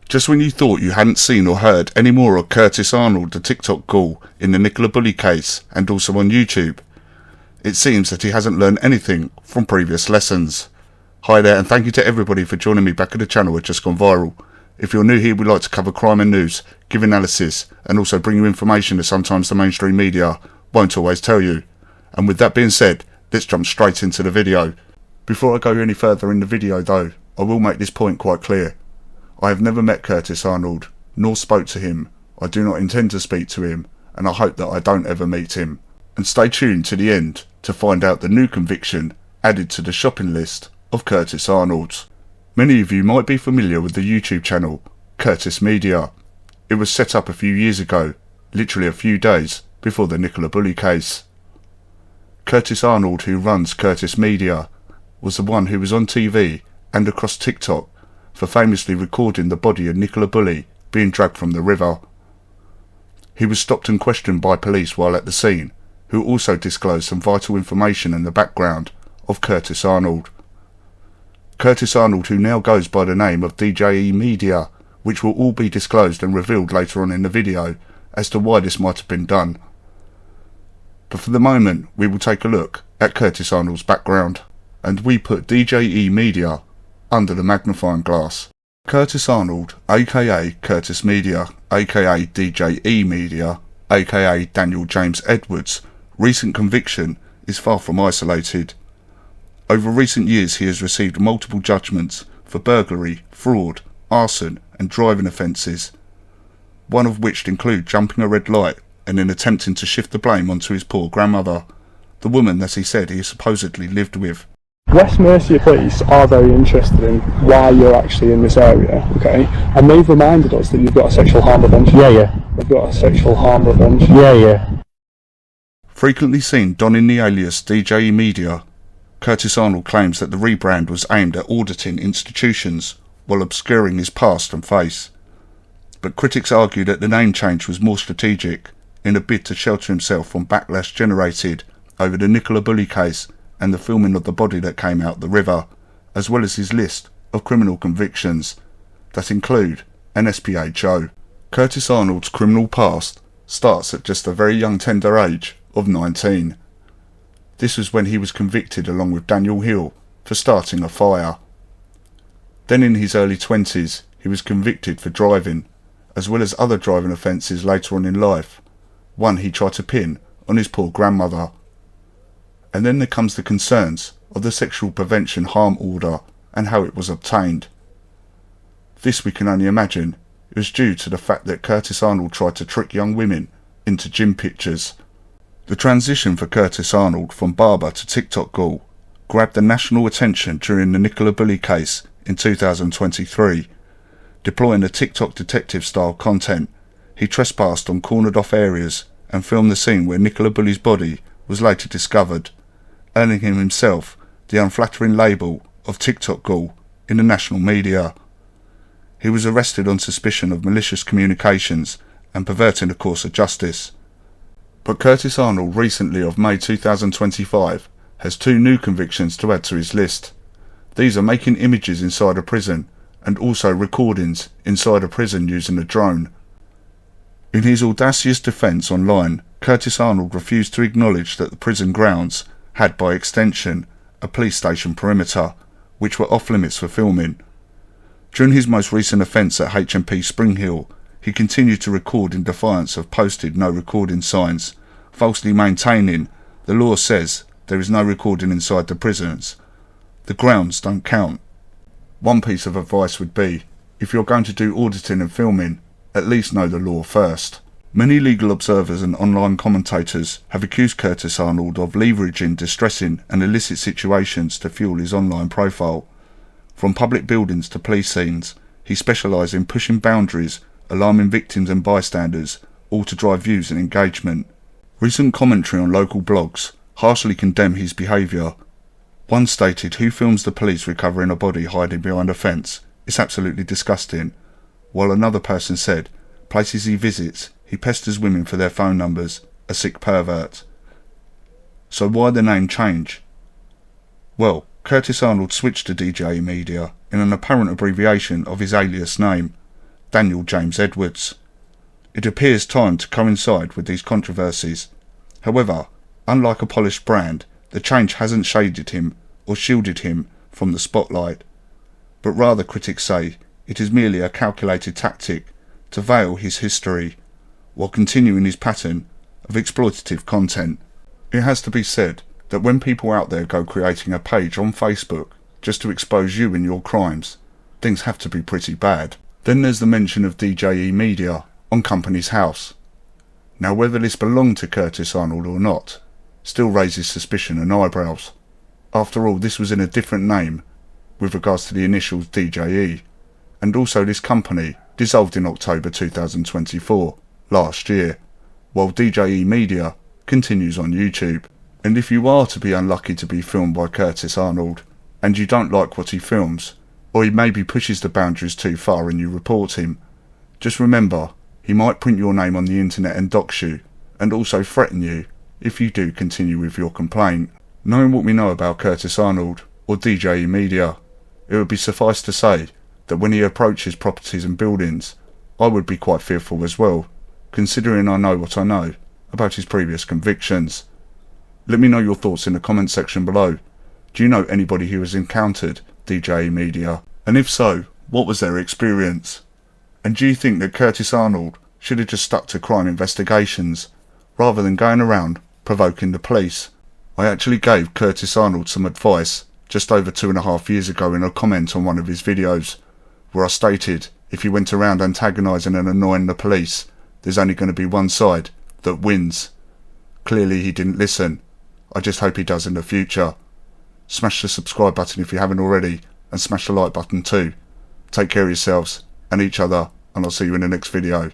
Just when you thought you hadn't seen or heard any more of Curtis Arnold, the TikTok ghoul, in the Nicola Bulley case and also on YouTube, it seems that he hasn't learned anything from previous lessons. Hi there, and thank you to everybody for joining me back at the channel at Just Gone Viral. If you're new here, we like to cover crime and news, give analysis, and also bring you information that sometimes the mainstream media won't always tell you. And with that being said, let's jump straight into the video. Before I go any further in the video though, I will make this point quite clear. I have never met Curtis Arnold, nor spoke to him. I do not intend to speak to him, and I hope that I don't ever meet him. And stay tuned to the end to find out the new conviction added to the shopping list of Curtis Arnold's. Many of you might be familiar with the YouTube channel Curtis Media. It was set up a few years ago, literally a few days before the Nicola Bulley case. Curtis Arnold, who runs Curtis Media, was the one who was on TV and across TikTok for famously recording the body of Nicola Bulley being dragged from the river. He was stopped and questioned by police while at the scene, who also disclosed some vital information in the background of Curtis Arnold. Curtis Arnold, who now goes by the name of DJE Media, which will all be disclosed and revealed later on in the video as to why this might have been done. But for the moment, we will take a look at Curtis Arnold's background, and we put DJE Media under the magnifying glass. Curtis Arnold, aka Curtis Media, aka DJE Media, aka Daniel James Edwards' recent conviction is far from isolated. Over recent years he has received multiple judgments for burglary, fraud, arson and driving offences, one of which include jumping a red light and then attempting to shift the blame onto his poor grandmother, the woman that he said he supposedly lived with. West Mercia Police are very interested in why you're actually in this area, okay? And they've reminded us that you've got a sexual harm prevention. Yeah. They've got a sexual harm prevention. Yeah. Frequently seen donning the alias DJE Media, Curtis Arnold claims that the rebrand was aimed at auditing institutions while obscuring his past and face. But critics argue that the name change was more strategic in a bid to shelter himself from backlash generated over the Nicola Bulley case and the filming of the body that came out the river, as well as his list of criminal convictions that include an SPHO. Curtis Arnold's criminal past starts at just a very young tender age of 19. This was when he was convicted along with Daniel Hill for starting a fire. Then in his early 20s he was convicted for driving, as well as other driving offences later on in life, one he tried to pin on his poor grandmother. And then there comes the concerns of the Sexual Prevention Harm Order and how it was obtained. This, we can only imagine, was due to the fact that Curtis Arnold tried to trick young women into gym pictures. The transition for Curtis Arnold from barber to TikTok ghoul grabbed the national attention during the Nicola Bulley case in 2023. Deploying a TikTok detective-style content, he trespassed on cornered-off areas and filmed the scene where Nicola Bulley's body was later discovered, earning him himself the unflattering label of TikTok ghoul in the national media. He was arrested on suspicion of malicious communications and perverting the course of justice. But Curtis Arnold recently of May 2025 has two new convictions to add to his list. These are making images inside a prison and also recordings inside a prison using a drone. In his audacious defence online, Curtis Arnold refused to acknowledge that the prison grounds had by extension a police station perimeter, which were off limits for filming. During his most recent offence at HMP Spring Hill, he continued to record in defiance of posted no recording signs, falsely maintaining the law says there is no recording inside the prisons. The grounds don't count. One piece of advice would be, if you're going to do auditing and filming, at least know the law first. Many legal observers and online commentators have accused Curtis Arnold of leveraging distressing and illicit situations to fuel his online profile. From public buildings to police scenes, he specialised in pushing boundaries, alarming victims and bystanders, all to drive views and engagement. Recent commentary on local blogs harshly condemn his behaviour. One stated, "Who films the police recovering a body hiding behind a fence? It's absolutely disgusting." While another person said, "Places he visits, he pesters women for their phone numbers, a sick pervert." So why the name change? Well, Curtis Arnold switched to DJE Media in an apparent abbreviation of his alias name. Daniel James Edwards. It appears timed to coincide with these controversies. However, unlike a polished brand, the change hasn't shaded him or shielded him from the spotlight, but rather critics say it is merely a calculated tactic to veil his history while continuing his pattern of exploitative content. It has to be said that when people out there go creating a page on Facebook just to expose you and your crimes, things have to be pretty bad. Then there's the mention of DJE Media on Companies House. Now whether this belonged to Curtis Arnold or not still raises suspicion and eyebrows. After all, this was in a different name with regards to the initials DJE, and also this company dissolved in October 2024, last year, while DJE Media continues on YouTube. And if you are to be unlucky to be filmed by Curtis Arnold, and you don't like what he films, or he maybe pushes the boundaries too far and you report him, just remember, he might print your name on the internet and dox you, and also threaten you if you do continue with your complaint. Knowing what we know about Curtis Arnold, or DJE Media, it would be suffice to say that when he approaches properties and buildings, I would be quite fearful as well, considering I know what I know about his previous convictions. Let me know your thoughts in the comment section below. Do you know anybody who has encountered DJE Media? And if so, what was their experience? And do you think that Curtis Arnold should have just stuck to crime investigations, rather than going around provoking the police? I actually gave Curtis Arnold some advice just over 2.5 years ago in a comment on one of his videos, where I stated if he went around antagonising and annoying the police, there's only going to be one side that wins. Clearly he didn't listen. I just hope he does in the future. Smash the subscribe button if you haven't already, and smash the like button too. Take care of yourselves and each other, and I'll see you in the next video.